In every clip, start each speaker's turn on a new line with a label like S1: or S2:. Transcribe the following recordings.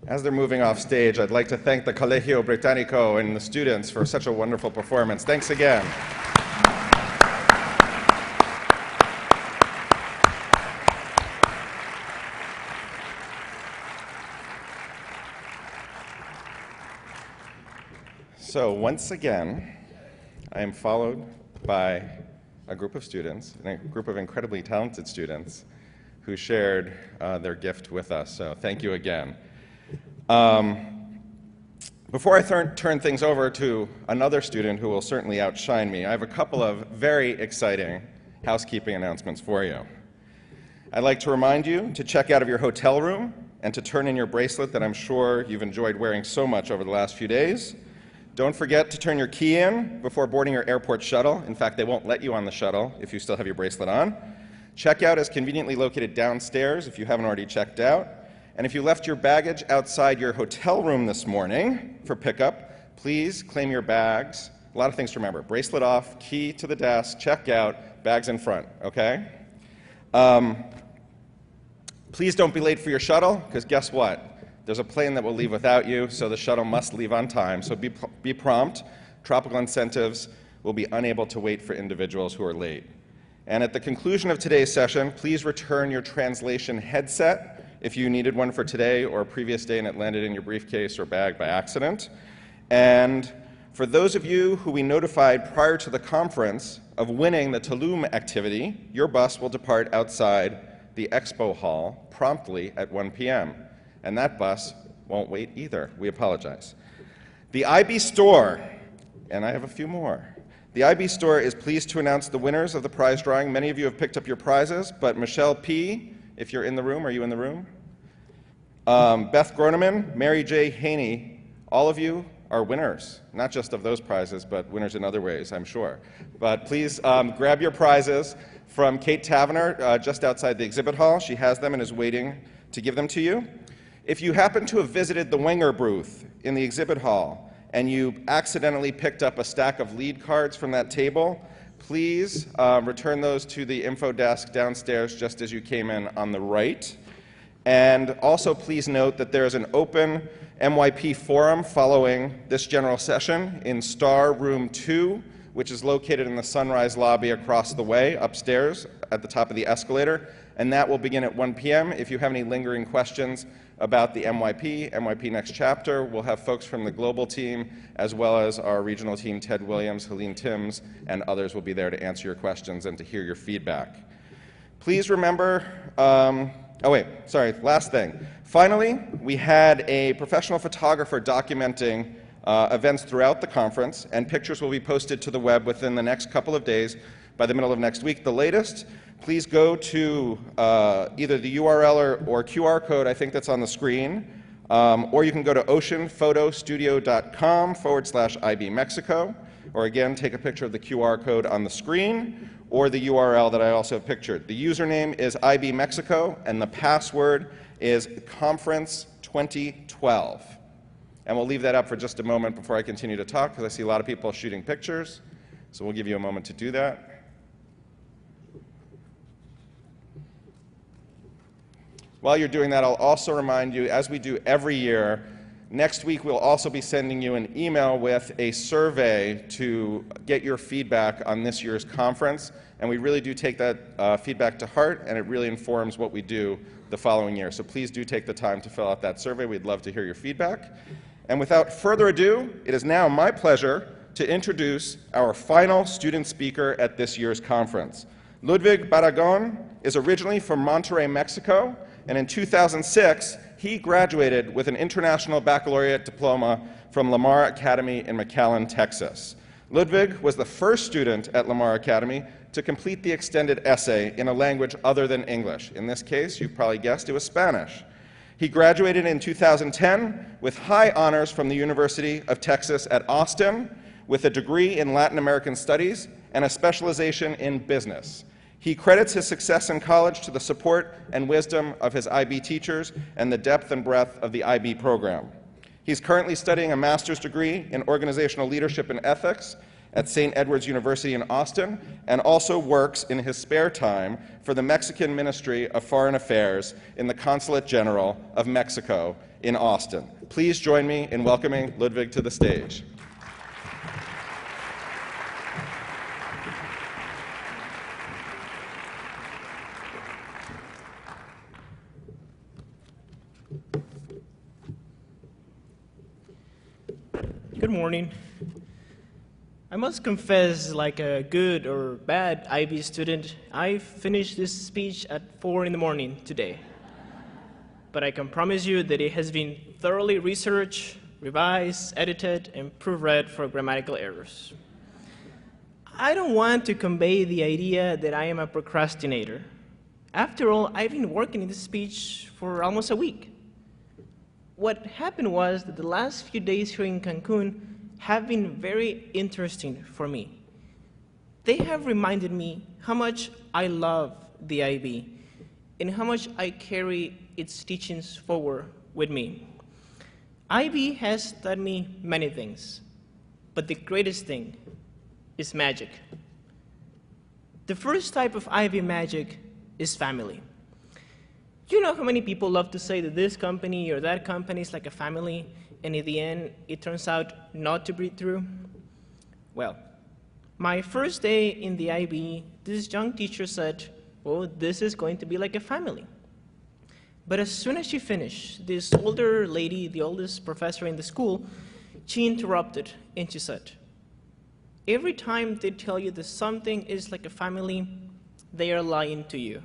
S1: As they're moving off stage, I'd like to thank the Colegio Británico and the students for such a wonderful performance. Thanks again. So once again, I am followed by a group of students, and a group of incredibly talented students who shared their gift with us. So thank you again. Before I turn things over to another student who will certainly outshine me, I have a couple of very exciting housekeeping announcements for you. I'd like to remind you to check out of your hotel room and to turn in your bracelet that I'm sure you've enjoyed wearing so much over the last few days. Don't forget to turn your key in before boarding your airport shuttle. In fact, they won't let you on the shuttle if you still have your bracelet on. Checkout is conveniently located downstairs if you haven't already checked out. And if you left your baggage outside your hotel room this morning for pickup, please claim your bags. A lot of things to remember. Bracelet off, key to the desk, checkout, bags in front, okay? Please don't be late for your shuttle, because guess what? There's a plane that will leave without you, so the shuttle must leave on time. So be prompt. Tropical incentives will be unable to wait for individuals who are late. And at the conclusion of today's session, please return your translation headset if you needed one for today or a previous day and it landed in your briefcase or bag by accident. And for those of you who we notified prior to the conference of winning the Tulum activity, your bus will depart outside the expo hall promptly at 1 p.m. And that bus won't wait either. We apologize. The IB store, and I have a few more. The IB store is pleased to announce the winners of the prize drawing. Many of you have picked up your prizes, but Michelle P., if you're in the room, are you in the room? Beth Groneman, Mary J. Haney, all of you are winners, not just of those prizes, but winners in other ways, I'm sure. But please grab your prizes from Kate Tavener just outside the exhibit hall. She has them and is waiting to give them to you. If you happen to have visited the Wenger booth in the exhibit hall and you accidentally picked up a stack of lead cards from that table, please return those to the info desk downstairs just as you came in on the right. And also please note that there is an open MYP forum following this general session in Star Room 2, which is located in the Sunrise lobby across the way upstairs at the top of the escalator. And that will begin at 1 p.m. If you have any lingering questions about the MYP Next Chapter, we'll have folks from the global team as well as our regional team, Ted Williams, Helene Timms, and others will be there to answer your questions and to hear your feedback. Please remember, last thing. Finally, we had a professional photographer documenting events throughout the conference, and pictures will be posted to the web within the next couple of days, by the middle of next week, the latest. Please go to either the URL or QR code, I think that's on the screen, or you can go to oceanphotostudio.com/IB Mexico, or again, take a picture of the QR code on the screen, or the URL that I also have pictured. The username is IB Mexico, and the password is Conference 2012. And we'll leave that up for just a moment before I continue to talk, because I see a lot of people shooting pictures, so we'll give you a moment to do that. While you're doing that, I'll also remind you, as we do every year, next week we'll also be sending you an email with a survey to get your feedback on this year's conference. And we really do take that feedback to heart, and it really informs what we do the following year. So please do take the time to fill out that survey. We'd love to hear your feedback. And without further ado, it is now my pleasure to introduce our final student speaker at this year's conference. Ludwig Barragán is originally from Monterrey, Mexico, and in 2006, he graduated with an International Baccalaureate diploma from Lamar Academy in McAllen, Texas. Ludwig was the first student at Lamar Academy to complete the extended essay in a language other than English. In this case, you probably guessed it was Spanish. He graduated in 2010 with high honors from the University of Texas at Austin, with a degree in Latin American Studies and a specialization in business. He credits his success in college to the support and wisdom of his IB teachers and the depth and breadth of the IB program. He's currently studying a master's degree in organizational leadership and ethics at St. Edward's University in Austin, and also works in his spare time for the Mexican Ministry of Foreign Affairs in the Consulate General of Mexico in Austin. Please join me in welcoming Ludwig to the stage.
S2: Good morning. I must confess, like a good or bad IB student, I finished this speech at 4 in the morning today. But I can promise you that it has been thoroughly researched, revised, edited, and proofread for grammatical errors. I don't want to convey the idea that I am a procrastinator. After all, I've been working in this speech for almost a week. What happened was that the last few days here in Cancun have been very interesting for me. They have reminded me how much I love the IB and how much I carry its teachings forward with me. IB has taught me many things, but the greatest thing is magic. The first type of IB magic is family. You know how many people love to say that this company or that company is like a family, and in the end, it turns out not to be true? Well, my first day in the IB, this young teacher said, well, this is going to be like a family. But as soon as she finished, this older lady, the oldest professor in the school, she interrupted and she said, every time they tell you that something is like a family, they are lying to you.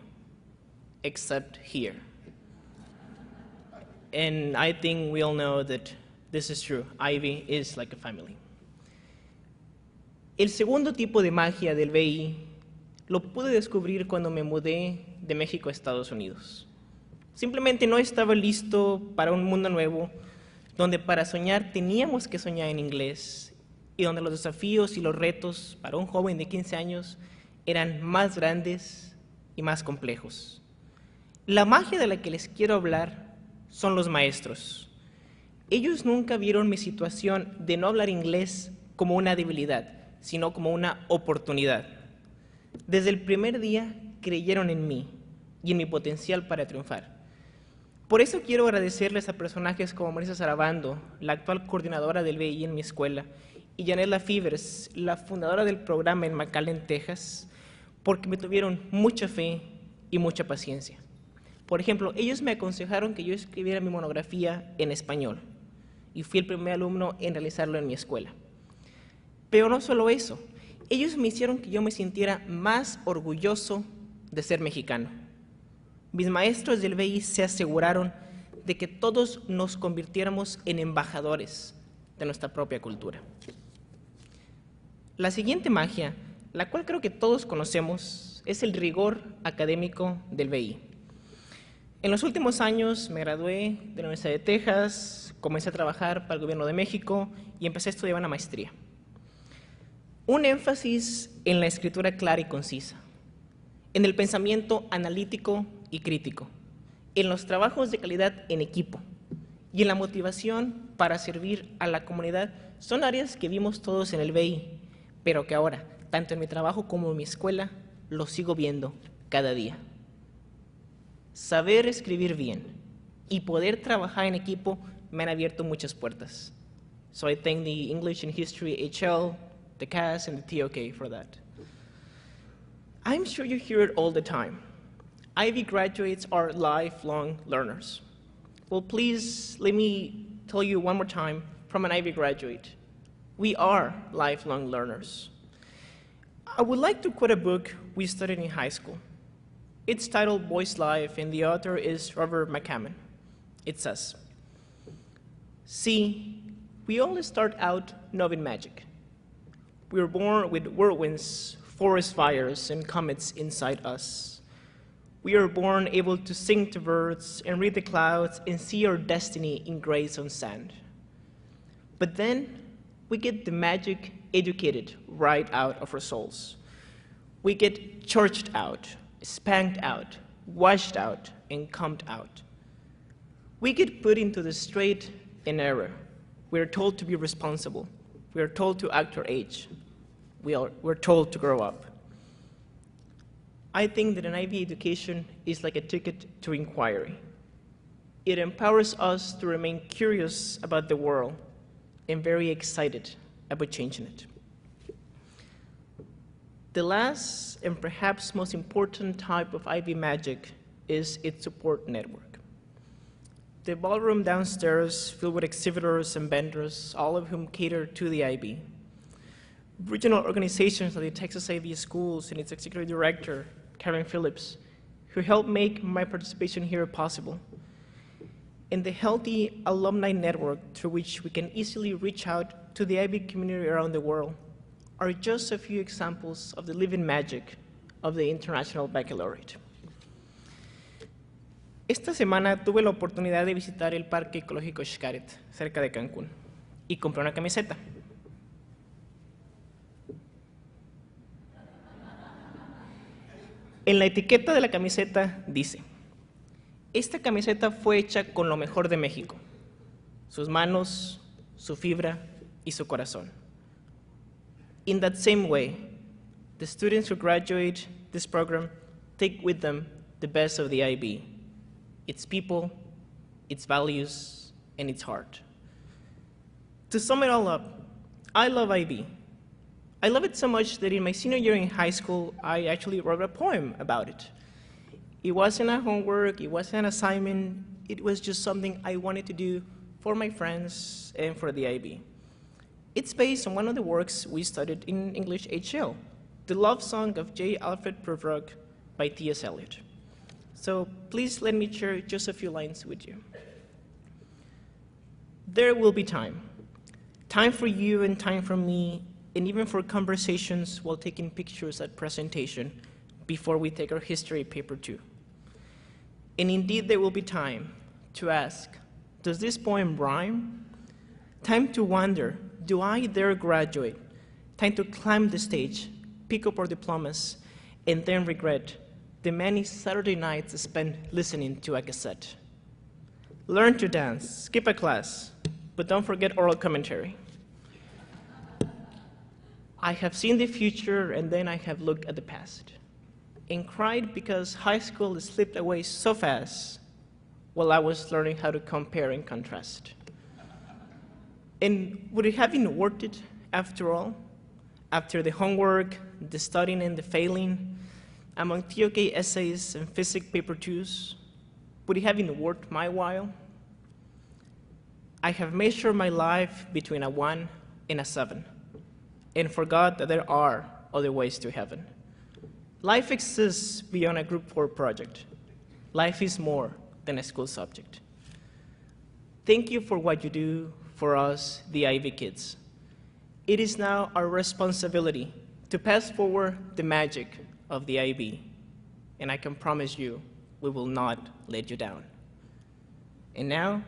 S2: Except here. And I think we all know that this is true. IB is like a family. El segundo tipo de magia del BI lo pude descubrir cuando me mudé de México a Estados Unidos. Simplemente no estaba listo para un mundo nuevo, donde para soñar teníamos que soñar en inglés y donde los desafíos y los retos para un joven de 15 años eran más grandes y más complejos. La magia de la que les quiero hablar son los maestros. Ellos nunca vieron mi situación de no hablar inglés como una debilidad, sino como una oportunidad. Desde el primer día creyeron en mí y en mi potencial para triunfar. Por eso quiero agradecerles a personajes como Marisa Sarabando, la actual coordinadora del BI en mi escuela, y Janela Fivers, la fundadora del programa en McAllen, Texas, porque me tuvieron mucha fe y mucha paciencia. Por ejemplo, ellos me aconsejaron que yo escribiera mi monografía en español y fui el primer alumno en realizarlo en mi escuela. Pero no solo eso, ellos me hicieron que yo me sintiera más orgulloso de ser mexicano. Mis maestros del BI se aseguraron de que todos nos convirtiéramos en embajadores de nuestra propia cultura. La siguiente magia, la cual creo que todos conocemos, es el rigor académico del BI. En los últimos años me gradué de la Universidad de Texas, comencé a trabajar para el Gobierno de México y empecé a estudiar una maestría. Un énfasis en la escritura clara y concisa, en el pensamiento analítico y crítico, en los trabajos de calidad en equipo y en la motivación para servir a la comunidad son áreas que vimos todos en el BI, pero que ahora, tanto en mi trabajo como en mi escuela, lo sigo viendo cada día. Saber escribir bien y poder trabajar en equipo me han abierto muchas puertas. So I thank the English and History HL, the CAS, and the TOK for that. I'm sure you hear it all the time. IB graduates are lifelong learners. Well, please let me tell you one more time from an IB graduate. We are lifelong learners. I would like to quote a book we studied in high school. It's titled Boy's Life, and the author is Robert McCammon. It says, see, we all start out knowing magic. We were born with whirlwinds, forest fires, and comets inside us. We are born able to sing to birds and read the clouds and see our destiny engraved on sand. But then we get the magic educated right out of our souls. We get churched out, spanked out, washed out, and combed out. We get put into the straight and narrow. We are told to be responsible. We are told to act our age. We're told to grow up. I think that an IB education is like a ticket to inquiry. It empowers us to remain curious about the world and very excited about changing it. The last and perhaps most important type of IB magic is its support network. The ballroom downstairs filled with exhibitors and vendors, all of whom cater to the IB. Regional organizations like the Texas IB Schools and its executive director, Karen Phillips, who helped make my participation here possible. And the healthy alumni network through which we can easily reach out to the IB community around the world are just a few examples of the living magic of the International Baccalaureate. Esta semana tuve la oportunidad de visitar el Parque Ecológico Xcaret, cerca de Cancún, y compré una camiseta. En la etiqueta de la camiseta dice: esta camiseta fue hecha con lo mejor de México, sus manos, su fibra y su corazón. In that same way, the students who graduate this program take with them the best of the IB, its people, its values, and its heart. To sum it all up, I love IB. I love it so much that in my senior year in high school, I actually wrote a poem about it. It wasn't a homework, it wasn't an assignment, it was just something I wanted to do for my friends and for the IB. It's based on one of the works we studied in English HL, the love song of J. Alfred Prufrock by T.S. Eliot. So please let me share just a few lines with you. There will be time. Time for you and time for me, and even for conversations while taking pictures at presentation before we take our history paper too. And indeed, there will be time to ask, does this poem rhyme? Time to wonder, do I dare graduate? Time to climb the stage, pick up our diplomas, and then regret the many Saturday nights spent listening to a cassette. Learn to dance, skip a class, but don't forget oral commentary. I have seen the future, and then I have looked at the past and cried because high school slipped away so fast while I was learning how to compare and contrast. And would it have been worth it after all? After the homework, the studying and the failing, among TOK essays and physics paper twos, would it have been worth my while? I have measured my life between a 1 and a 7 and forgot that there are other ways to heaven. Life exists beyond a Group 4 project. Life is more than a school subject. Thank you for what you do for us, the IB kids. It is now our responsibility to pass forward the magic of the IB, and I can promise you we will not let you down. And now,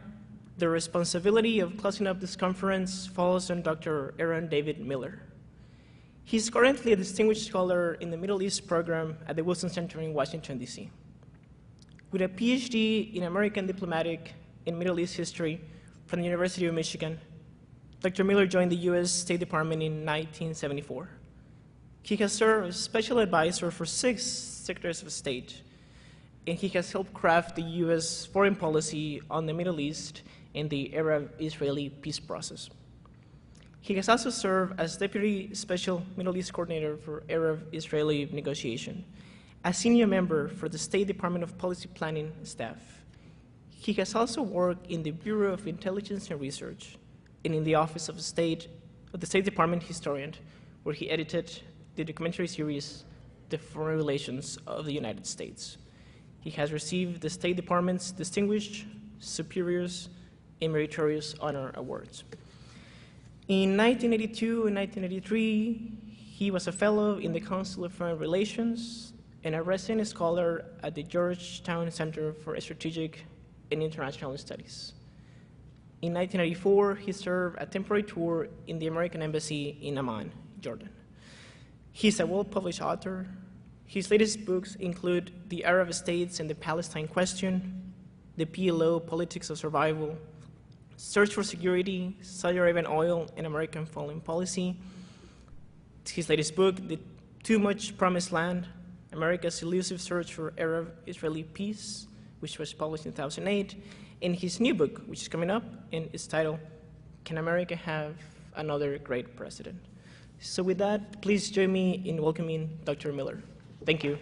S2: the responsibility of closing up this conference falls on Dr. Aaron David Miller. He's currently a distinguished scholar in the Middle East program at the Wilson Center in Washington, D.C. With a PhD in American Diplomatic and Middle East History from the University of Michigan, Dr. Miller joined the U.S. State Department in 1974. He has served as special advisor for 6 secretaries of state, and he has helped craft the U.S. foreign policy on the Middle East and the Arab-Israeli peace process. He has also served as Deputy Special Middle East Coordinator for Arab-Israeli negotiation, a senior member for the State Department of Policy Planning staff. He has also worked in the Bureau of Intelligence and Research and in the Office of the State Department Historian, where he edited the documentary series, The Foreign Relations of the United States. He has received the State Department's Distinguished, Superiors, and Meritorious Honor Awards. In 1982 and 1983, he was a fellow in the Council of Foreign Relations and a resident scholar at the Georgetown Center for Strategic and International Studies. In 1994, he served a temporary tour in the American Embassy in Amman, Jordan. He's a well-published author. His latest books include The Arab States and the Palestine Question, The PLO, Politics of Survival, Search for Security, Saudi Arabian Oil and American Foreign Policy. His latest book, The Too Much Promised Land, America's Elusive Search for Arab-Israeli Peace, which was published in 2008, in his new book, which is coming up, and it's titled, Can America Have Another Great President? So with that, please join me in welcoming Dr. Miller. Thank you.